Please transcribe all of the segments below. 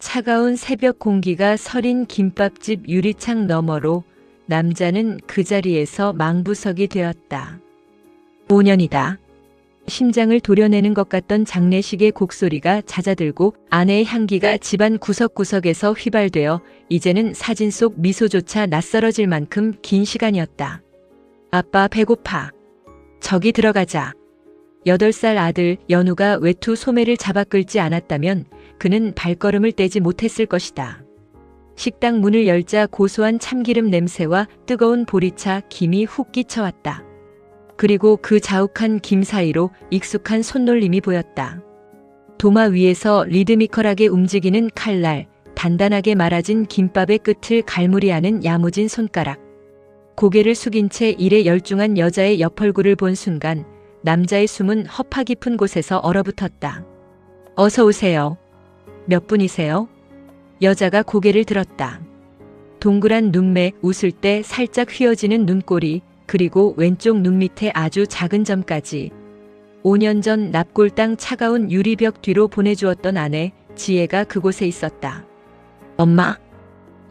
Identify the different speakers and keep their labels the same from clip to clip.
Speaker 1: 차가운 새벽 공기가 서린 김밥집 유리창 너머로 남자는 그 자리에서 망부석이 되었다. 5년이다. 심장을 도려내는 것 같던 장례식의 곡소리가 잦아들고 아내의 향기가 집안 구석구석에서 휘발되어 이제는 사진 속 미소조차 낯설어질 만큼 긴 시간이었다. 아빠 배고파. 저기 들어가자. 8살 아들 연우가 외투 소매를 잡아 끌지 않았다면 그는 발걸음을 떼지 못했을 것이다. 식당 문을 열자 고소한 참기름 냄새와 뜨거운 보리차 김이 훅 끼쳐왔다. 그리고 그 자욱한 김 사이로 익숙한 손놀림이 보였다. 도마 위에서 리드미컬하게 움직이는 칼날, 단단하게 말아진 김밥의 끝을 갈무리하는 야무진 손가락. 고개를 숙인 채 일에 열중한 여자의 옆얼굴을 본 순간 남자의 숨은 허파 깊은 곳에서 얼어붙었다. 어서 오세요. 몇 분이세요? 여자가 고개를 들었다. 동그란 눈매, 웃을 때 살짝 휘어지는 눈꼬리, 그리고 왼쪽 눈 밑에 아주 작은 점까지. 5년 전 납골당 차가운 유리벽 뒤로 보내주었던 아내 지혜가 그곳에 있었다. 엄마.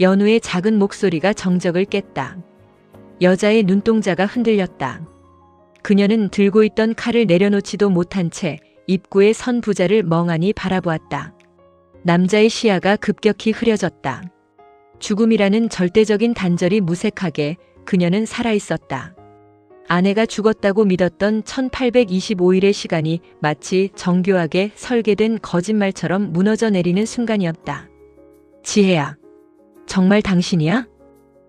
Speaker 1: 연우의 작은 목소리가 정적을 깼다. 여자의 눈동자가 흔들렸다. 그녀는 들고 있던 칼을 내려놓지도 못한 채 입구에 선 부자를 멍하니 바라보았다. 남자의 시야가 급격히 흐려졌다. 죽음이라는 절대적인 단절이 무색하게 그녀는 살아있었다. 아내가 죽었다고 믿었던 1825일의 시간이 마치 정교하게 설계된 거짓말처럼 무너져 내리는 순간이었다. 지혜야, 정말 당신이야?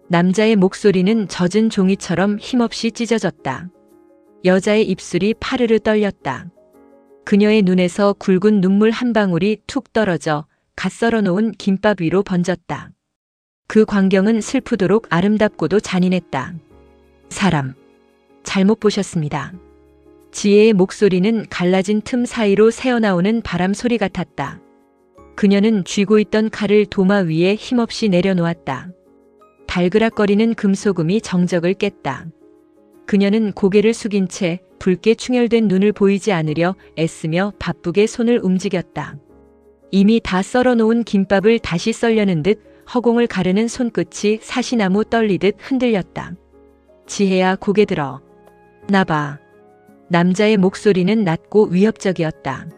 Speaker 1: 남자의 목소리는 젖은 종이처럼 힘없이 찢어졌다. 여자의 입술이 파르르 떨렸다. 그녀의 눈에서 굵은 눈물 한 방울이 툭 떨어져 갓 썰어놓은 김밥 위로 번졌다. 그 광경은 슬프도록 아름답고도 잔인했다. 사람, 잘못 보셨습니다. 지혜의 목소리는 갈라진 틈 사이로 새어나오는 바람 소리 같았다. 그녀는 쥐고 있던 칼을 도마 위에 힘없이 내려놓았다. 달그락거리는 금소금이 정적을 깼다. 그녀는 고개를 숙인 채 붉게 충혈된 눈을 보이지 않으려 애쓰며 바쁘게 손을 움직였다. 이미 다 썰어놓은 김밥을 다시 썰려는 듯 허공을 가르는 손끝이 사시나무 떨리듯 흔들렸다. 지혜야, 고개 들어. 나봐. 남자의 목소리는 낮고 위협적이었다.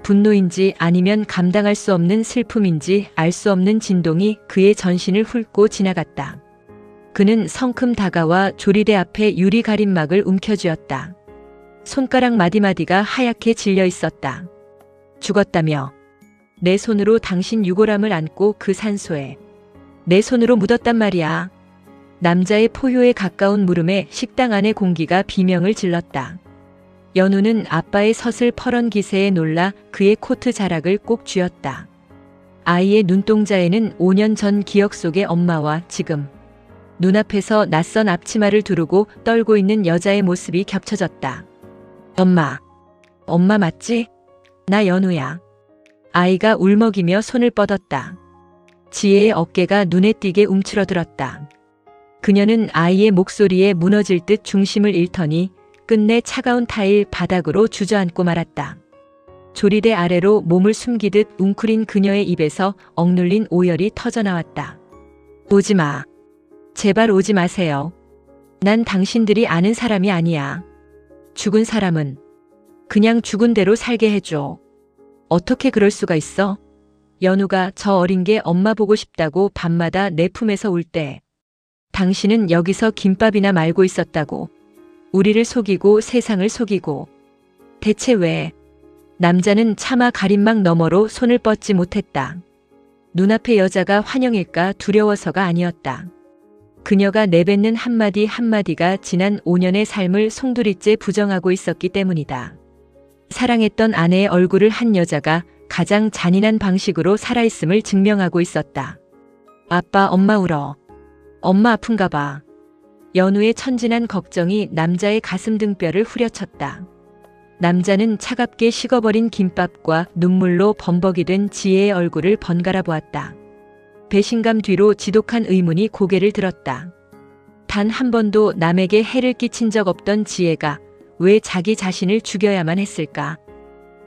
Speaker 1: 분노인지 아니면 감당할 수 없는 슬픔인지 알 수 없는 진동이 그의 전신을 훑고 지나갔다. 그는 성큼 다가와 조리대 앞에 유리 가림막을 움켜쥐었다. 손가락 마디마디가 하얗게 질려 있었다. 죽었다며. 내 손으로 당신 유골함을 안고 그 산소에. 내 손으로 묻었단 말이야. 남자의 포효에 가까운 물음에 식당 안의 공기가 비명을 질렀다. 연우는 아빠의 서슬퍼런 기세에 놀라 그의 코트 자락을 꼭 쥐었다. 아이의 눈동자에는 5년 전 기억 속의 엄마와 지금 눈앞에서 낯선 앞치마를 두르고 떨고 있는 여자의 모습이 겹쳐졌다. 엄마. 엄마 맞지? 나 연우야. 아이가 울먹이며 손을 뻗었다. 지혜의 어깨가 눈에 띄게 움츠러들었다. 그녀는 아이의 목소리에 무너질 듯 중심을 잃더니 끝내 차가운 타일 바닥으로 주저앉고 말았다. 조리대 아래로 몸을 숨기듯 웅크린 그녀의 입에서 억눌린 오열이 터져나왔다. 오지 마. 제발 오지 마세요. 난 당신들이 아는 사람이 아니야. 죽은 사람은 그냥 죽은 대로 살게 해줘. 어떻게 그럴 수가 있어? 연우가 저 어린 게 엄마 보고 싶다고 밤마다 내 품에서 울 때 당신은 여기서 김밥이나 말고 있었다고. 우리를 속이고 세상을 속이고. 대체 왜? 남자는 차마 가림막 너머로 손을 뻗지 못했다. 눈앞의 여자가 환영일까 두려워서가 아니었다. 그녀가 내뱉는 한마디 한마디가 지난 5년의 삶을 송두리째 부정하고 있었기 때문이다. 사랑했던 아내의 얼굴을 한 여자가 가장 잔인한 방식으로 살아있음을 증명하고 있었다. 아빠, 엄마 울어. 엄마 아픈가 봐. 연우의 천진한 걱정이 남자의 가슴 등뼈를 후려쳤다. 남자는 차갑게 식어버린 김밥과 눈물로 범벅이 된 지혜의 얼굴을 번갈아 보았다. 배신감 뒤로 지독한 의문이 고개를 들었다. 단 한 번도 남에게 해를 끼친 적 없던 지혜가 왜 자기 자신을 죽여야만 했을까?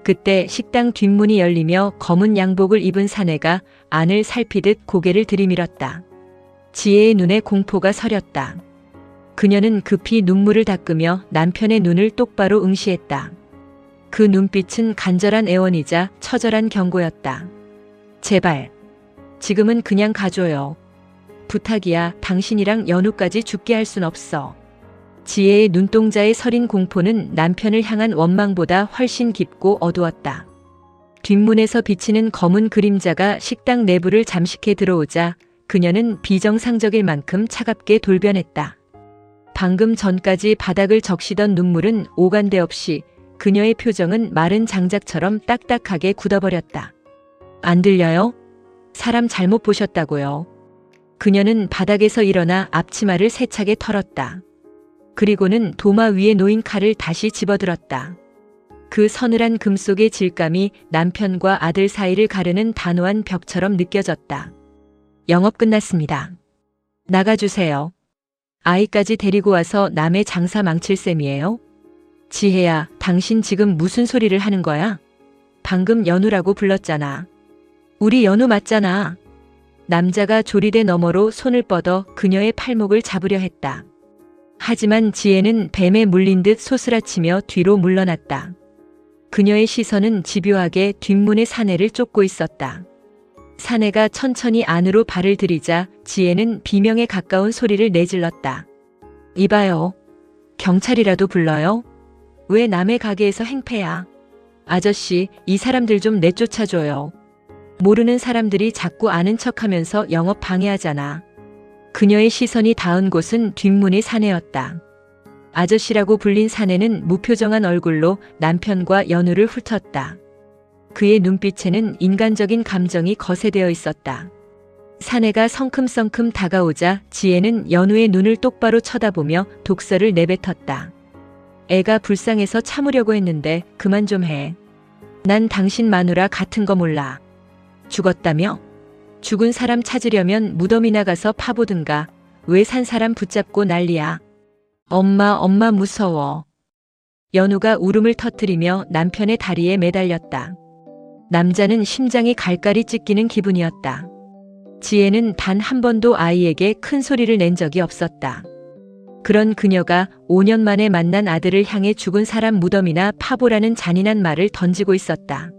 Speaker 1: 그때 식당 뒷문이 열리며 검은 양복을 입은 사내가 안을 살피듯 고개를 들이밀었다. 지혜의 눈에 공포가 서렸다. 그녀는 급히 눈물을 닦으며 남편의 눈을 똑바로 응시했다. 그 눈빛은 간절한 애원이자 처절한 경고였다. 제발, 지금은 그냥 가줘요. 부탁이야. 당신이랑 연우까지 죽게 할 순 없어. 지혜의 눈동자에 서린 공포는 남편을 향한 원망보다 훨씬 깊고 어두웠다. 뒷문에서 비치는 검은 그림자가 식당 내부를 잠식해 들어오자 그녀는 비정상적일 만큼 차갑게 돌변했다. 방금 전까지 바닥을 적시던 눈물은 오간데 없이 그녀의 표정은 마른 장작처럼 딱딱하게 굳어버렸다. 안 들려요? 사람 잘못 보셨다고요. 그녀는 바닥에서 일어나 앞치마를 세차게 털었다. 그리고는 도마 위에 놓인 칼을 다시 집어들었다. 그 서늘한 금속의 질감이 남편과 아들 사이를 가르는 단호한 벽처럼 느껴졌다. 영업 끝났습니다. 나가주세요. 아이까지 데리고 와서 남의 장사 망칠 셈이에요? 지혜야, 당신 지금 무슨 소리를 하는 거야? 방금 연우라고 불렀잖아. 우리 연우 맞잖아. 남자가 조리대 너머로 손을 뻗어 그녀의 팔목을 잡으려 했다. 하지만 지혜는 뱀에 물린 듯 소스라치며 뒤로 물러났다. 그녀의 시선은 집요하게 뒷문의 사내를 쫓고 있었다. 사내가 천천히 안으로 발을 들이자 지혜는 비명에 가까운 소리를 내질렀다. 이봐요. 경찰이라도 불러요? 왜 남의 가게에서 행패야? 아저씨, 이 사람들 좀 내쫓아줘요. 모르는 사람들이 자꾸 아는 척하면서 영업 방해하잖아. 그녀의 시선이 닿은 곳은 뒷문의 사내였다. 아저씨라고 불린 사내는 무표정한 얼굴로 남편과 연우를 훑었다. 그의 눈빛에는 인간적인 감정이 거세되어 있었다. 사내가 성큼성큼 다가오자 지혜는 연우의 눈을 똑바로 쳐다보며 독설을 내뱉었다. 애가 불쌍해서 참으려고 했는데 그만 좀 해. 난 당신 마누라 같은 거 몰라. 죽었다며? 죽은 사람 찾으려면 무덤이나 가서 파보든가. 왜 산 사람 붙잡고 난리야. 엄마 무서워. 연우가 울음을 터뜨리며 남편의 다리에 매달렸다. 남자는 심장이 갈갈이 찢기는 기분이었다. 지혜는 단 한 번도 아이에게 큰 소리를 낸 적이 없었다. 그런 그녀가 5년 만에 만난 아들을 향해 죽은 사람 무덤이나 파보라는 잔인한 말을 던지고 있었다.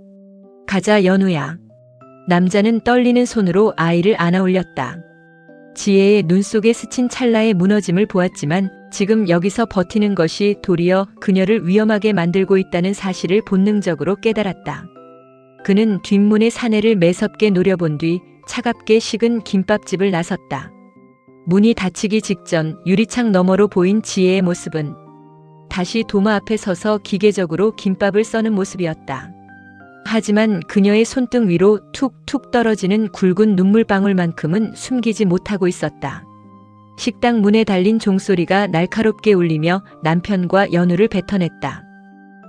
Speaker 1: 가자, 연우야. 남자는 떨리는 손으로 아이를 안아 올렸다. 지혜의 눈 속에 스친 찰나의 무너짐을 보았지만 지금 여기서 버티는 것이 도리어 그녀를 위험하게 만들고 있다는 사실을 본능적으로 깨달았다. 그는 뒷문의 사내를 매섭게 노려본 뒤 차갑게 식은 김밥집을 나섰다. 문이 닫히기 직전 유리창 너머로 보인 지혜의 모습은 다시 도마 앞에 서서 기계적으로 김밥을 써는 모습이었다. 하지만 그녀의 손등 위로 툭툭 떨어지는 굵은 눈물방울만큼은 숨기지 못하고 있었다. 식당 문에 달린 종소리가 날카롭게 울리며 남편과 연우를 뱉어냈다.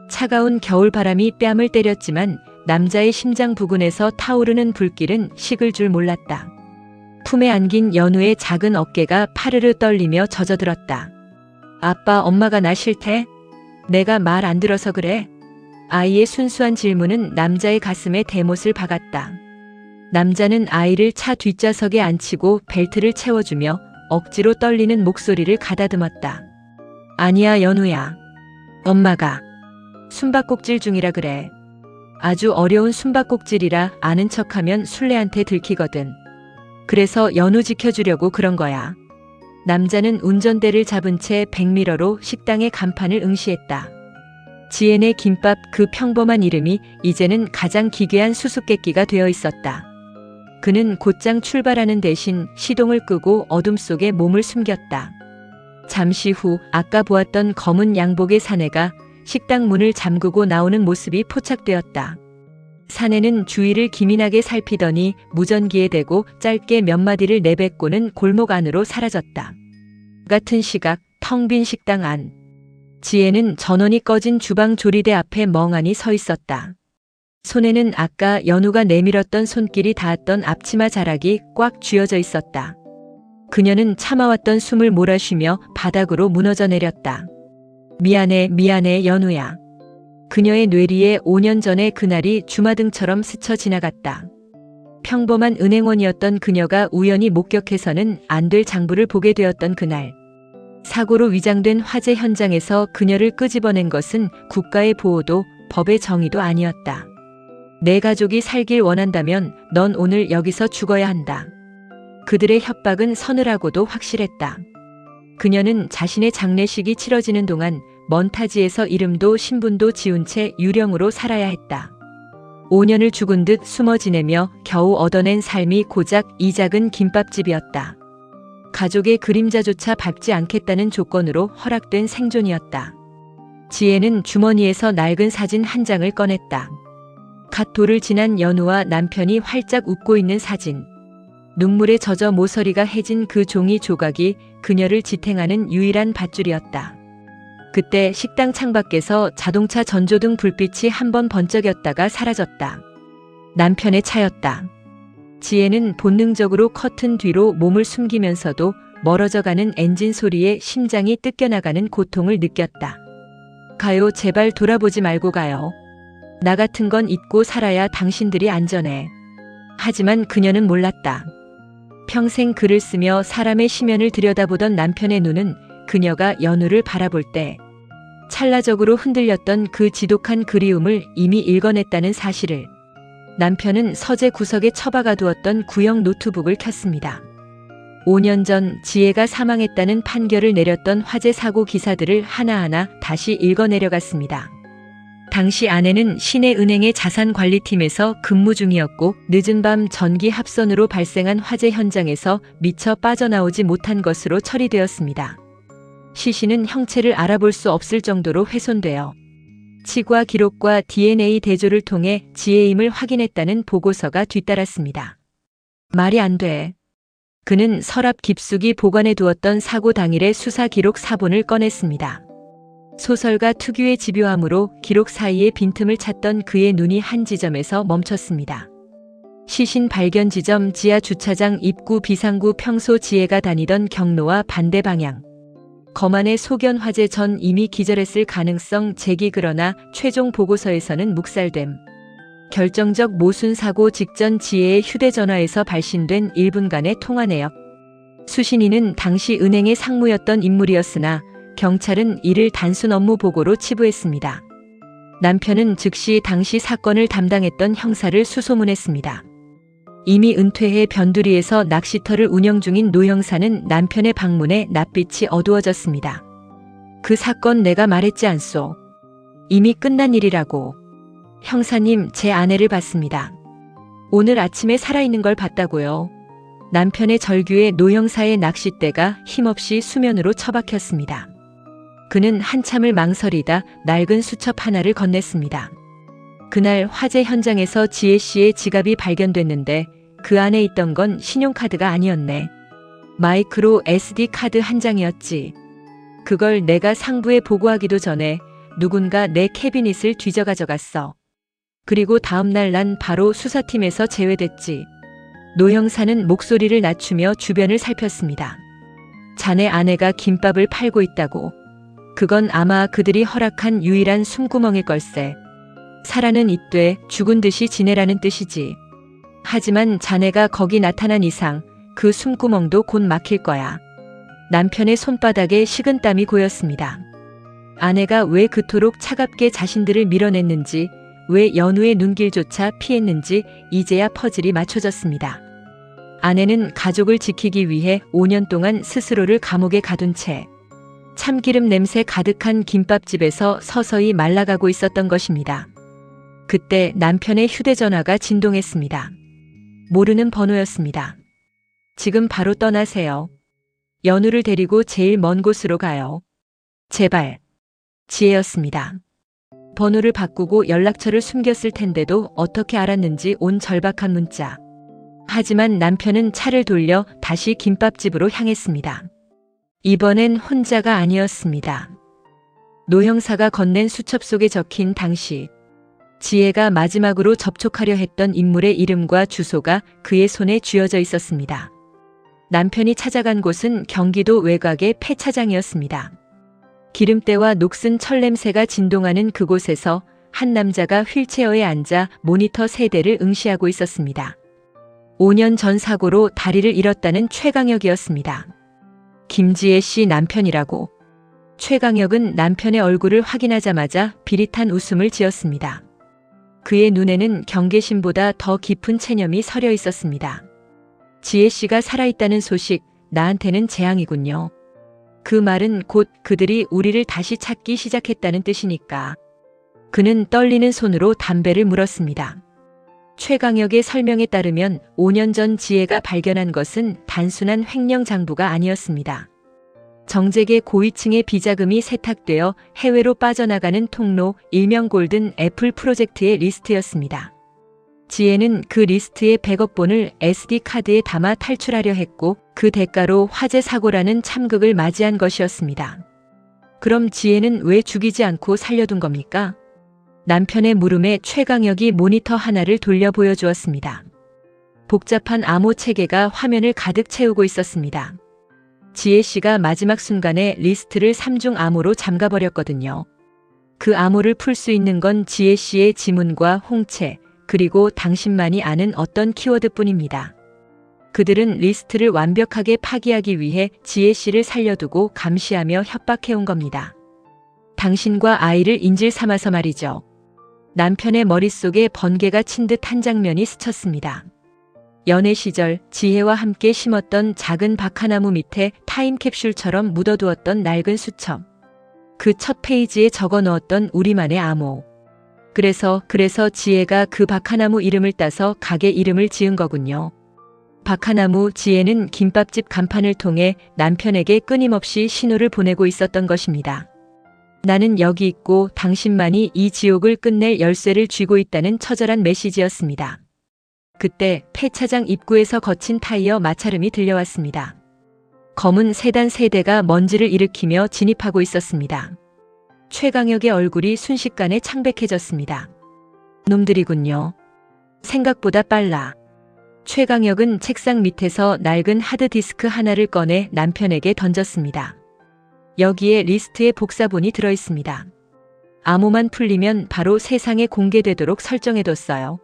Speaker 1: 차가운 겨울바람이 뺨을 때렸지만 남자의 심장 부근에서 타오르는 불길은 식을 줄 몰랐다. 품에 안긴 연우의 작은 어깨가 파르르 떨리며 젖어들었다. 아빠, 엄마가 나 싫대? 내가 말 안 들어서 그래? 아이의 순수한 질문은 남자의 가슴에 대못을 박았다. 남자는 아이를 차 뒷좌석에 앉히고 벨트를 채워주며 억지로 떨리는 목소리를 가다듬었다. 아니야, 연우야. 엄마가 숨바꼭질 중이라 그래. 아주 어려운 숨바꼭질이라 아는 척하면 술래한테 들키거든. 그래서 연우 지켜주려고 그런 거야. 남자는 운전대를 잡은 채 백미러로 식당의 간판을 응시했다. 지엔의 김밥, 그 평범한 이름이 이제는 가장 기괴한 수수께끼가 되어 있었다. 그는 곧장 출발하는 대신 시동을 끄고 어둠 속에 몸을 숨겼다. 잠시 후 아까 보았던 검은 양복의 사내가 식당 문을 잠그고 나오는 모습이 포착되었다. 사내는 주위를 기민하게 살피더니 무전기에 대고 짧게 몇 마디를 내뱉고는 골목 안으로 사라졌다. 같은 시각 텅 빈 식당 안. 지혜는 전원이 꺼진 주방 조리대 앞에 멍하니 서 있었다. 손에는 아까 연우가 내밀었던 손길이 닿았던 앞치마 자락이 꽉 쥐어져 있었다. 그녀는 참아왔던 숨을 몰아쉬며 바닥으로 무너져 내렸다. 미안해, 연우야. 그녀의 뇌리에 5년 전의 그날이 주마등처럼 스쳐 지나갔다. 평범한 은행원이었던 그녀가 우연히 목격해서는 안 될 장부를 보게 되었던 그날. 사고로 위장된 화재 현장에서 그녀를 끄집어낸 것은 국가의 보호도 법의 정의도 아니었다. 내 가족이 살길 원한다면 넌 오늘 여기서 죽어야 한다. 그들의 협박은 서늘하고도 확실했다. 그녀는 자신의 장례식이 치러지는 동안 먼 타지에서 이름도 신분도 지운 채 유령으로 살아야 했다. 5년을 죽은 듯 숨어 지내며 겨우 얻어낸 삶이 고작 이 작은 김밥집이었다. 가족의 그림자조차 밟지 않겠다는 조건으로 허락된 생존이었다. 지혜는 주머니에서 낡은 사진 한 장을 꺼냈다. 갓 돌을 지난 연우와 남편이 활짝 웃고 있는 사진. 눈물에 젖어 모서리가 해진 그 종이 조각이 그녀를 지탱하는 유일한 밧줄이었다. 그때 식당 창밖에서 자동차 전조등 불빛이 한번 번쩍였다가 사라졌다. 남편의 차였다. 지혜는 본능적으로 커튼 뒤로 몸을 숨기면서도 멀어져가는 엔진 소리에 심장이 뜯겨나가는 고통을 느꼈다. 가요, 제발 돌아보지 말고 가요. 나 같은 건 잊고 살아야 당신들이 안전해. 하지만 그녀는 몰랐다. 평생 글을 쓰며 사람의 심연을 들여다보던 남편의 눈은 그녀가 연우를 바라볼 때 찰나적으로 흔들렸던 그 지독한 그리움을 이미 읽어냈다는 사실을. 남편은 서재 구석에 처박아 두었던 구형 노트북을 켰습니다. 5년 전 지혜가 사망했다는 판결을 내렸던 화재 사고 기사들을 하나하나 다시 읽어내려갔습니다. 당시 아내는 시내은행의 자산관리팀에서 근무 중이었고 늦은 밤 전기 합선으로 발생한 화재 현장에서 미처 빠져나오지 못한 것으로 처리되었습니다. 시신은 형체를 알아볼 수 없을 정도로 훼손되어 치과 기록과 DNA 대조를 통해 지혜임을 확인했다는 보고서가 뒤따랐습니다. 말이 안 돼. 그는 서랍 깊숙이 보관해 두었던 사고 당일의 수사 기록 사본을 꺼냈습니다. 소설가 특유의 집요함으로 기록 사이의 빈틈을 찾던 그의 눈이 한 지점에서 멈췄습니다. 시신 발견 지점 지하 주차장 입구 비상구 평소 지혜가 다니던 경로와 반대 방향. 거만의 소견 화재 전 이미 기절했을 가능성 제기. 그러나 최종 보고서에서는 묵살됨. 결정적 모순 사고 직전 지혜의 휴대전화에서 발신된 1분간의 통화 내역. 수신인은 당시 은행의 상무였던 인물이었으나 경찰은 이를 단순 업무 보고로 치부했습니다. 남편은 즉시 당시 사건을 담당했던 형사를 수소문했습니다. 이미 은퇴해 변두리에서 낚시터를 운영 중인 노 형사는 남편의 방문에 낯빛이 어두워졌습니다. 그 사건 내가 말했지 않소. 이미 끝난 일이라고. 형사님, 제 아내를 봤습니다. 오늘 아침에 살아있는 걸 봤다고요. 남편의 절규에 노 형사의 낚싯대가 힘없이 수면으로 처박혔습니다. 그는 한참을 망설이다 낡은 수첩 하나를 건넸습니다. 그날 화재 현장에서 지혜 씨의 지갑이 발견됐는데 그 안에 있던 건 신용카드가 아니었네. 마이크로 SD 카드 한 장이었지. 그걸 내가 상부에 보고하기도 전에 누군가 내 캐비닛을 뒤져 가져갔어. 그리고 다음날 난 바로 수사팀에서 제외됐지. 노 형사는 목소리를 낮추며 주변을 살폈습니다. 자네 아내가 김밥을 팔고 있다고. 그건 아마 그들이 허락한 유일한 숨구멍일 걸세. 살아는 있되 죽은 듯이 지내라는 뜻이지. 하지만 자네가 거기 나타난 이상 그 숨구멍도 곧 막힐 거야. 남편의 손바닥에 식은땀이 고였습니다. 아내가 왜 그토록 차갑게 자신들을 밀어냈는지, 왜 연우의 눈길조차 피했는지 이제야 퍼즐이 맞춰졌습니다. 아내는 가족을 지키기 위해 5년 동안 스스로를 감옥에 가둔 채 참기름 냄새 가득한 김밥집에서 서서히 말라가고 있었던 것입니다. 그때 남편의 휴대전화가 진동했습니다. 모르는 번호였습니다. 지금 바로 떠나세요. 연우를 데리고 제일 먼 곳으로 가요. 제발. 지혜였습니다. 번호를 바꾸고 연락처를 숨겼을 텐데도 어떻게 알았는지 온 절박한 문자. 하지만 남편은 차를 돌려 다시 김밥집으로 향했습니다. 이번엔 혼자가 아니었습니다. 노 형사가 건넨 수첩 속에 적힌 당시 지혜가 마지막으로 접촉하려 했던 인물의 이름과 주소가 그의 손에 쥐어져 있었습니다. 남편이 찾아간 곳은 경기도 외곽의 폐차장이었습니다. 기름때와 녹슨 철냄새가 진동하는 그곳에서 한 남자가 휠체어에 앉아 모니터 세대를 응시하고 있었습니다. 5년 전 사고로 다리를 잃었다는 최강혁이었습니다. 김지혜 씨 남편이라고. 최강혁은 남편의 얼굴을 확인하자마자 비릿한 웃음을 지었습니다. 그의 눈에는 경계심보다 더 깊은 체념이 서려 있었습니다. 지혜 씨가 살아있다는 소식, 나한테는 재앙이군요. 그 말은 곧 그들이 우리를 다시 찾기 시작했다는 뜻이니까. 그는 떨리는 손으로 담배를 물었습니다. 최강혁의 설명에 따르면 5년 전 지혜가 발견한 것은 단순한 횡령장부가 아니었습니다. 정재계 고위층의 비자금이 세탁되어 해외로 빠져나가는 통로 일명 골든 애플 프로젝트의 리스트였습니다. 지혜는 그 리스트의 100억 본을 SD카드에 담아 탈출하려 했고 그 대가로 화재 사고라는 참극을 맞이한 것이었습니다. 그럼 지혜는 왜 죽이지 않고 살려둔 겁니까? 남편의 물음에 최강혁이 모니터 하나를 돌려 보여주었습니다. 복잡한 암호 체계가 화면을 가득 채우고 있었습니다. 지혜 씨가 마지막 순간에 리스트를 3중 암호로 잠가버렸거든요. 그 암호를 풀 수 있는 건 지혜 씨의 지문과 홍채, 그리고 당신만이 아는 어떤 키워드뿐입니다. 그들은 리스트를 완벽하게 파기하기 위해 지혜 씨를 살려두고 감시하며 협박해온 겁니다. 당신과 아이를 인질 삼아서 말이죠. 남편의 머릿속에 번개가 친 듯 한 장면이 스쳤습니다. 연애 시절 지혜와 함께 심었던 작은 박하나무 밑에 타임캡슐처럼 묻어두었던 낡은 수첩. 그 첫 페이지에 적어 넣었던 우리만의 암호. 그래서 지혜가 그 박하나무 이름을 따서 가게 이름을 지은 거군요. 박하나무 지혜는 김밥집 간판을 통해 남편에게 끊임없이 신호를 보내고 있었던 것입니다. 나는 여기 있고 당신만이 이 지옥을 끝낼 열쇠를 쥐고 있다는 처절한 메시지였습니다. 그때 폐차장 입구에서 거친 타이어 마찰음이 들려왔습니다. 검은 세단 3대가 먼지를 일으키며 진입하고 있었습니다. 최강혁의 얼굴이 순식간에 창백해졌습니다. 놈들이군요. 생각보다 빨라. 최강혁은 책상 밑에서 낡은 하드디스크 하나를 꺼내 남편에게 던졌습니다. 여기에 리스트의 복사본이 들어있습니다. 암호만 풀리면 바로 세상에 공개되도록 설정해뒀어요.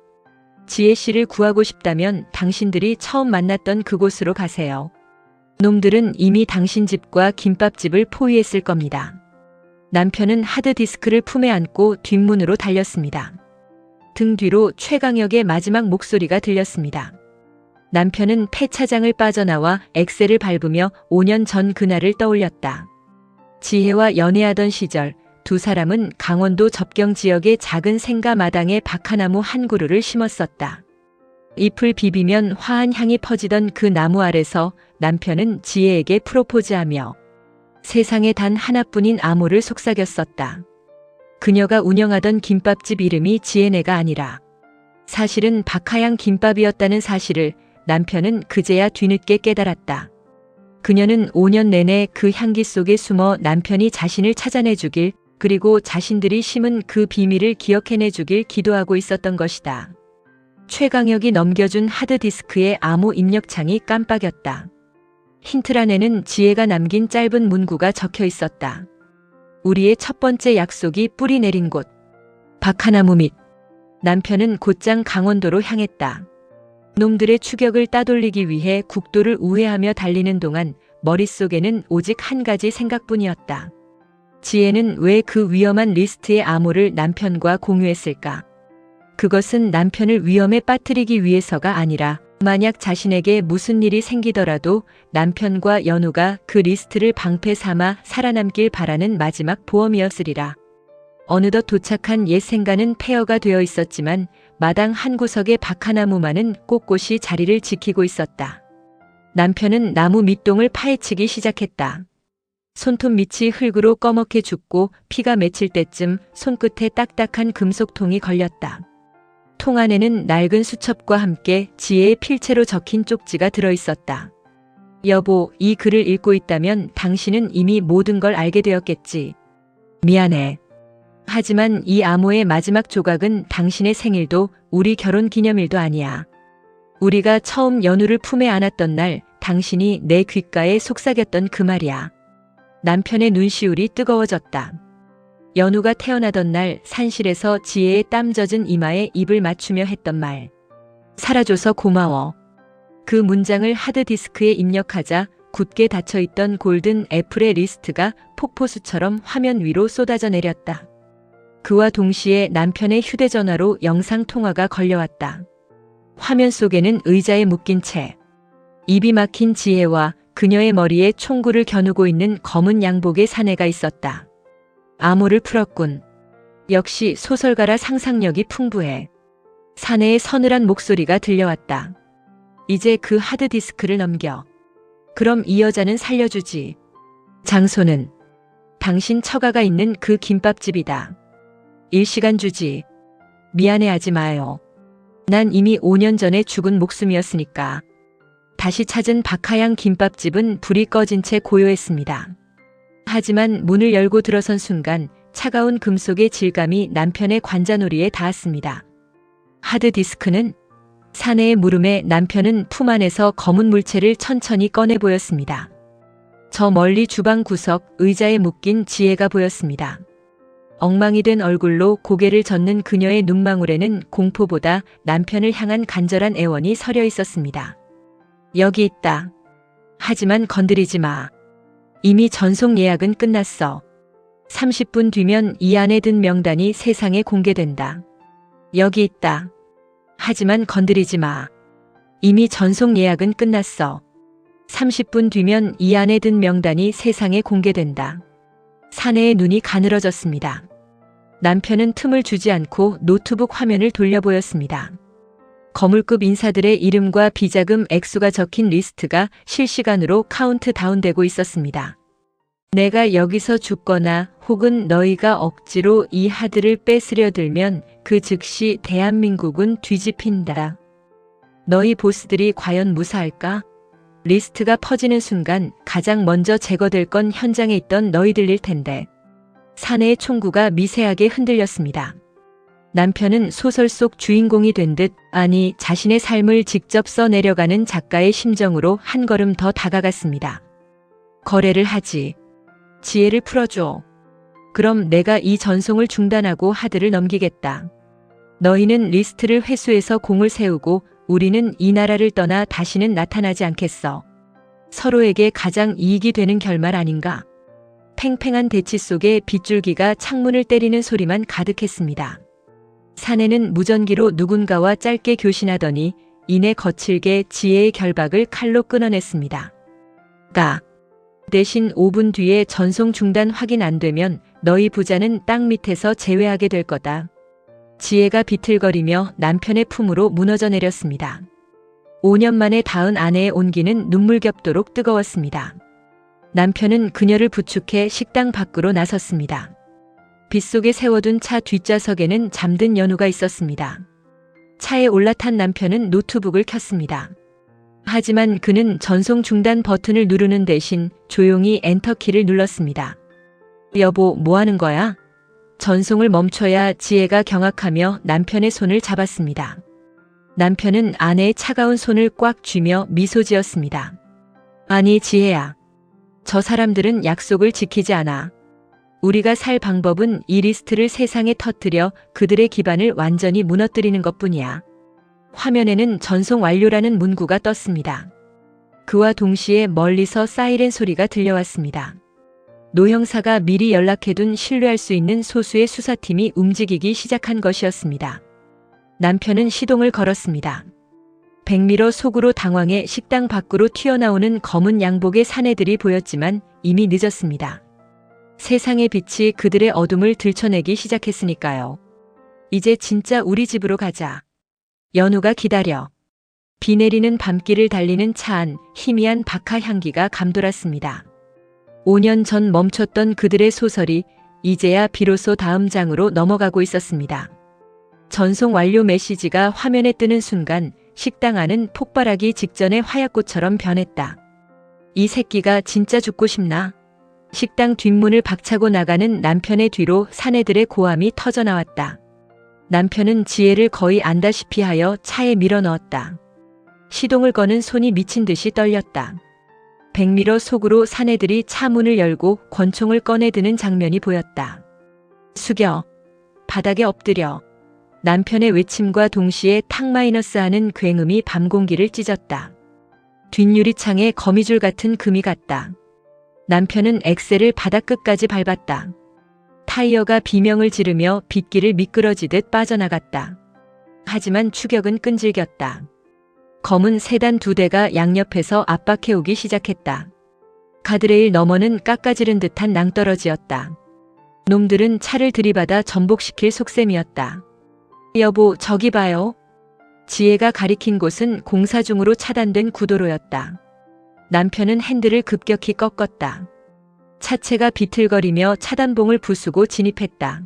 Speaker 1: 지혜 씨를 구하고 싶다면 당신들이 처음 만났던 그곳으로 가세요. 놈들은 이미 당신 집과 김밥집을 포위했을 겁니다. 남편은 하드디스크를 품에 안고 뒷문으로 달렸습니다. 등 뒤로 최강혁의 마지막 목소리가 들렸습니다. 남편은 폐차장을 빠져나와 엑셀을 밟으며 5년 전 그날을 떠올렸다. 지혜와 연애하던 시절 두 사람은 강원도 접경 지역의 작은 생가 마당에 박하나무 한 그루를 심었었다. 잎을 비비면 화한 향이 퍼지던 그 나무 아래서 남편은 지혜에게 프로포즈하며 세상에 단 하나뿐인 암호를 속삭였었다. 그녀가 운영하던 김밥집 이름이 지혜네가 아니라 사실은 박하양 김밥이었다는 사실을 남편은 그제야 뒤늦게 깨달았다. 그녀는 5년 내내 그 향기 속에 숨어 남편이 자신을 찾아내주길, 그리고 자신들이 심은 그 비밀을 기억해내주길 기도하고 있었던 것이다. 최강혁이 넘겨준 하드디스크의 암호 입력창이 깜빡였다. 힌트란에는 지혜가 남긴 짧은 문구가 적혀 있었다. 우리의 첫 번째 약속이 뿌리 내린 곳. 박하나무 밑. 남편은 곧장 강원도로 향했다. 놈들의 추격을 따돌리기 위해 국도를 우회하며 달리는 동안 머릿속에는 오직 한 가지 생각뿐이었다. 지혜는 왜 그 위험한 리스트의 암호를 남편과 공유했을까? 그것은 남편을 위험에 빠뜨리기 위해서가 아니라 만약 자신에게 무슨 일이 생기더라도 남편과 연우가 그 리스트를 방패 삼아 살아남길 바라는 마지막 보험이었으리라. 어느덧 도착한 옛 생가는 폐허가 되어 있었지만 마당 한 구석의 박하나무만은 꼿꼿이 자리를 지키고 있었다. 남편은 나무 밑동을 파헤치기 시작했다. 손톱 밑이 흙으로 꺼멓게 죽고 피가 맺힐 때쯤 손끝에 딱딱한 금속통이 걸렸다. 통 안에는 낡은 수첩과 함께 지혜의 필체로 적힌 쪽지가 들어있었다. 여보, 이 글을 읽고 있다면 당신은 이미 모든 걸 알게 되었겠지. 미안해. 하지만 이 암호의 마지막 조각은 당신의 생일도 우리 결혼 기념일도 아니야. 우리가 처음 연우를 품에 안았던 날 당신이 내 귓가에 속삭였던 그 말이야. 남편의 눈시울이 뜨거워졌다. 연우가 태어나던 날 산실에서 지혜의 땀 젖은 이마에 입을 맞추며 했던 말. 살아줘서 고마워. 그 문장을 하드디스크에 입력하자 굳게 닫혀있던 골든 애플의 리스트가 폭포수처럼 화면 위로 쏟아져 내렸다. 그와 동시에 남편의 휴대전화로 영상통화가 걸려왔다. 화면 속에는 의자에 묶인 채 입이 막힌 지혜와 그녀의 머리에 총구를 겨누고 있는 검은 양복의 사내가 있었다. 암호를 풀었군. 역시 소설가라 상상력이 풍부해. 사내의 서늘한 목소리가 들려왔다. 이제 그 하드디스크를 넘겨. 그럼 이 여자는 살려주지. 장소는 당신 처가가 있는 그 김밥집이다. 일시간 주지. 미안해하지 마요. 난 이미 5년 전에 죽은 목숨이었으니까. 다시 찾은 박하양 김밥집은 불이 꺼진 채 고요했습니다. 하지만 문을 열고 들어선 순간 차가운 금속의 질감이 남편의 관자놀이에 닿았습니다. 하드디스크는 사내의 물음에 남편은 품 안에서 검은 물체를 천천히 꺼내 보였습니다. 저 멀리 주방 구석 의자에 묶인 지혜가 보였습니다. 엉망이 된 얼굴로 고개를 젓는 그녀의 눈망울에는 공포보다 남편을 향한 간절한 애원이 서려 있었습니다. 여기 있다. 하지만 건드리지 마. 이미 전송 예약은 끝났어. 30분 뒤면 이 안에 든 명단이 세상에 공개된다. 여기 있다. 하지만 건드리지 마. 이미 전송 예약은 끝났어. 30분 뒤면 이 안에 든 명단이 세상에 공개된다. 사내의 눈이 가늘어졌습니다. 남편은 틈을 주지 않고 노트북 화면을 돌려 보였습니다. 거물급 인사들의 이름과 비자금 액수가 적힌 리스트가 실시간으로 카운트다운되고 있었습니다. 내가 여기서 죽거나 혹은 너희가 억지로 이 하드를 뺏으려 들면 그 즉시 대한민국은 뒤집힌다. 너희 보스들이 과연 무사할까? 리스트가 퍼지는 순간 가장 먼저 제거될 건 현장에 있던 너희들일 텐데. 사내의 총구가 미세하게 흔들렸습니다. 남편은 소설 속 주인공이 된 듯, 아니 자신의 삶을 직접 써내려가는 작가의 심정으로 한 걸음 더 다가갔습니다. 거래를 하지. 지혜를 풀어줘. 그럼 내가 이 전송을 중단하고 하드를 넘기겠다. 너희는 리스트를 회수해서 공을 세우고 우리는 이 나라를 떠나 다시는 나타나지 않겠어. 서로에게 가장 이익이 되는 결말 아닌가? 팽팽한 대치 속에 빗줄기가 창문을 때리는 소리만 가득했습니다. 사내는 무전기로 누군가와 짧게 교신하더니 이내 거칠게 지혜의 결박을 칼로 끊어냈습니다. 대신 5분 뒤에 전송 중단 확인 안 되면 너희 부자는 땅 밑에서 제외하게 될 거다. 지혜가 비틀거리며 남편의 품으로 무너져 내렸습니다. 5년 만에 닿은 아내의 온기는 눈물겹도록 뜨거웠습니다. 남편은 그녀를 부축해 식당 밖으로 나섰습니다. 빗속에 세워둔 차 뒷좌석에는 잠든 연우가 있었습니다. 차에 올라탄 남편은 노트북을 켰습니다. 하지만 그는 전송 중단 버튼을 누르는 대신 조용히 엔터키를 눌렀습니다. 여보, 뭐 하는 거야? 전송을 멈춰야 지혜가 경악하며 남편의 손을 잡았습니다. 남편은 아내의 차가운 손을 꽉 쥐며 미소 지었습니다. 아니, 지혜야. 저 사람들은 약속을 지키지 않아. 우리가 살 방법은 이 리스트를 세상에 터뜨려 그들의 기반을 완전히 무너뜨리는 것뿐이야. 화면에는 전송 완료라는 문구가 떴습니다. 그와 동시에 멀리서 사이렌 소리가 들려왔습니다. 노 형사가 미리 연락해둔 신뢰할 수 있는 소수의 수사팀이 움직이기 시작한 것이었습니다. 남편은 시동을 걸었습니다. 백미러 속으로 당황해 식당 밖으로 튀어나오는 검은 양복의 사내들이 보였지만 이미 늦었습니다. 세상의 빛이 그들의 어둠을 들춰내기 시작했으니까요. 이제 진짜 우리 집으로 가자. 연우가 기다려. 비 내리는 밤길을 달리는 차 안 희미한 박하 향기가 감돌았습니다. 5년 전 멈췄던 그들의 소설이 이제야 비로소 다음 장으로 넘어가고 있었습니다. 전송 완료 메시지가 화면에 뜨는 순간 식당 안은 폭발하기 직전의 화약꽃처럼 변했다. 이 새끼가 진짜 죽고 싶나? 식당 뒷문을 박차고 나가는 남편의 뒤로 사내들의 고함이 터져나왔다. 남편은 지혜를 거의 안다시피 하여 차에 밀어넣었다. 시동을 거는 손이 미친 듯이 떨렸다. 백미러 속으로 사내들이 차 문을 열고 권총을 꺼내드는 장면이 보였다. 숙여. 바닥에 엎드려. 남편의 외침과 동시에 탁 하는 굉음이 밤 공기를 찢었다. 뒷유리창에 거미줄 같은 금이 갔다. 남편은 엑셀을 바닥 끝까지 밟았다. 타이어가 비명을 지르며 빗길을 미끄러지듯 빠져나갔다. 하지만 추격은 끈질겼다. 검은 세단 2대가 양옆에서 압박해오기 시작했다. 가드레일 너머는 깎아지른 듯한 낭떠러지였다. 놈들은 차를 들이받아 전복시킬 속셈이었다. 여보, 저기 봐요. 지혜가 가리킨 곳은 공사 중으로 차단된 구도로였다. 남편은 핸들을 급격히 꺾었다. 차체가 비틀거리며 차단봉을 부수고 진입했다.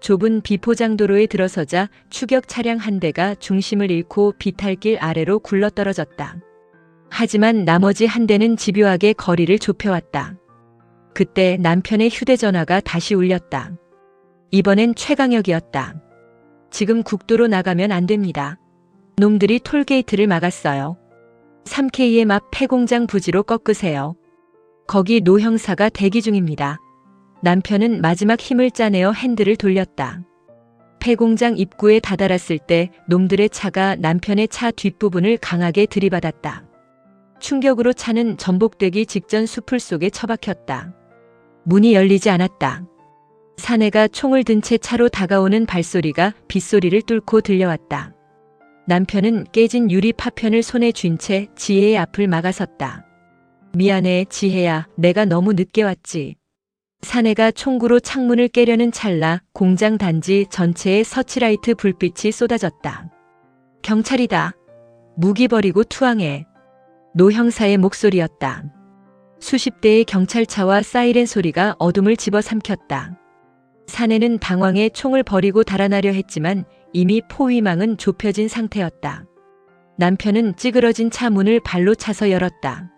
Speaker 1: 좁은 비포장도로에 들어서자 추격 차량 한 대가 중심을 잃고 비탈길 아래로 굴러떨어졌다. 하지만 나머지 한 대는 집요하게 거리를 좁혀왔다. 그때 남편의 휴대전화가 다시 울렸다. 이번엔 최강혁이었다. 지금 국도로 나가면 안 됩니다. 놈들이 톨게이트를 막았어요. 3Km 앞 폐공장 부지로 꺾으세요. 거기 노 형사가 대기 중입니다. 남편은 마지막 힘을 짜내어 핸들을 돌렸다. 폐공장 입구에 다다랐을 때 놈들의 차가 남편의 차 뒷부분을 강하게 들이받았다. 충격으로 차는 전복되기 직전 수풀 속에 처박혔다. 문이 열리지 않았다. 사내가 총을 든 채 차로 다가오는 발소리가 빗소리를 뚫고 들려왔다. 남편은 깨진 유리 파편을 손에 쥔 채 지혜의 앞을 막아섰다. 미안해, 지혜야. 내가 너무 늦게 왔지. 사내가 총구로 창문을 깨려는 찰나 공장 단지 전체에 서치라이트 불빛이 쏟아졌다. 경찰이다. 무기 버리고 투항해. 노 형사의 목소리였다. 수십 대의 경찰차와 사이렌 소리가 어둠을 집어삼켰다. 사내는 당황해 총을 버리고 달아나려 했지만 이미 포위망은 좁혀진 상태였다. 남편은 찌그러진 차 문을 발로 차서 열었다.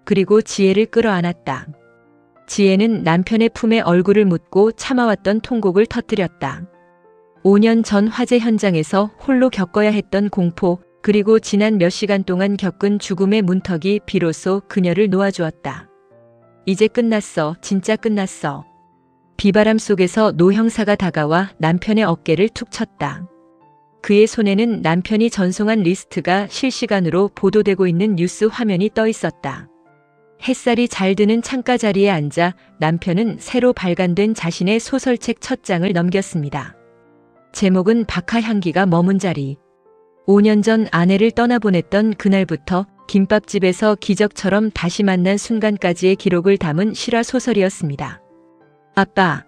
Speaker 1: 그리고 지혜를 끌어안았다. 지혜는 남편의 품에 얼굴을 묻고 참아왔던 통곡을 터뜨렸다. 5년 전 화재 현장에서 홀로 겪어야 했던 공포, 그리고 지난 몇 시간 동안 겪은 죽음의 문턱이 비로소 그녀를 놓아주었다. 이제 끝났어. 진짜 끝났어. 비바람 속에서 노 형사가 다가와 남편의 어깨를 툭 쳤다. 그의 손에는 남편이 전송한 리스트가 실시간으로 보도되고 있는 뉴스 화면이 떠 있었다. 햇살이 잘 드는 창가 자리에 앉아 남편은 새로 발간된 자신의 소설책 첫 장을 넘겼습니다. 제목은 박하향기가 머문 자리. 5년 전 아내를 떠나보냈던 그날부터 김밥집에서 기적처럼 다시 만난 순간까지의 기록을 담은 실화 소설이었습니다. 아빠,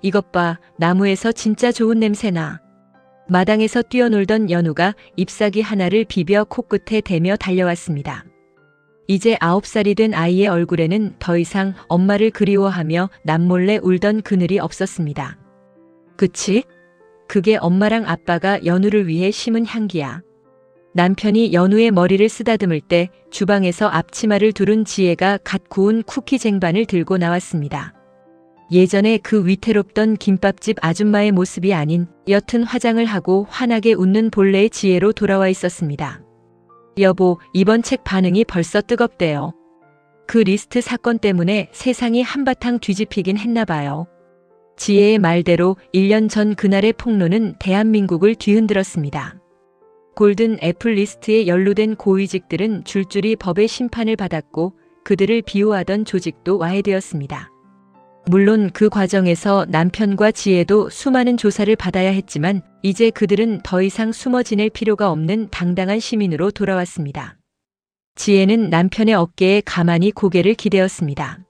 Speaker 1: 이것 봐. 나무에서 진짜 좋은 냄새나. 마당에서 뛰어놀던 연우가 잎사귀 하나를 비벼 코끝에 대며 달려왔습니다. 이제 9살이 된 아이의 얼굴에는 더 이상 엄마를 그리워하며 남몰래 울던 그늘이 없었습니다. 그치? 그게 엄마랑 아빠가 연우를 위해 심은 향기야. 남편이 연우의 머리를 쓰다듬을 때 주방에서 앞치마를 두른 지혜가 갓 구운 쿠키 쟁반을 들고 나왔습니다. 예전에 그 위태롭던 김밥집 아줌마의 모습이 아닌 옅은 화장을 하고 환하게 웃는 본래의 지혜로 돌아와 있었습니다. 여보, 이번 책 반응이 벌써 뜨겁대요. 그 리스트 사건 때문에 세상이 한바탕 뒤집히긴 했나 봐요. 지혜의 말대로 1년 전 그날의 폭로는 대한민국을 뒤흔들었습니다. 골든 애플 리스트에 연루된 고위직들은 줄줄이 법의 심판을 받았고 그들을 비호하던 조직도 와해되었습니다. 물론 그 과정에서 남편과 지혜도 수많은 조사를 받아야 했지만 이제 그들은 더 이상 숨어 지낼 필요가 없는 당당한 시민으로 돌아왔습니다. 지혜는 남편의 어깨에 가만히 고개를 기대었습니다.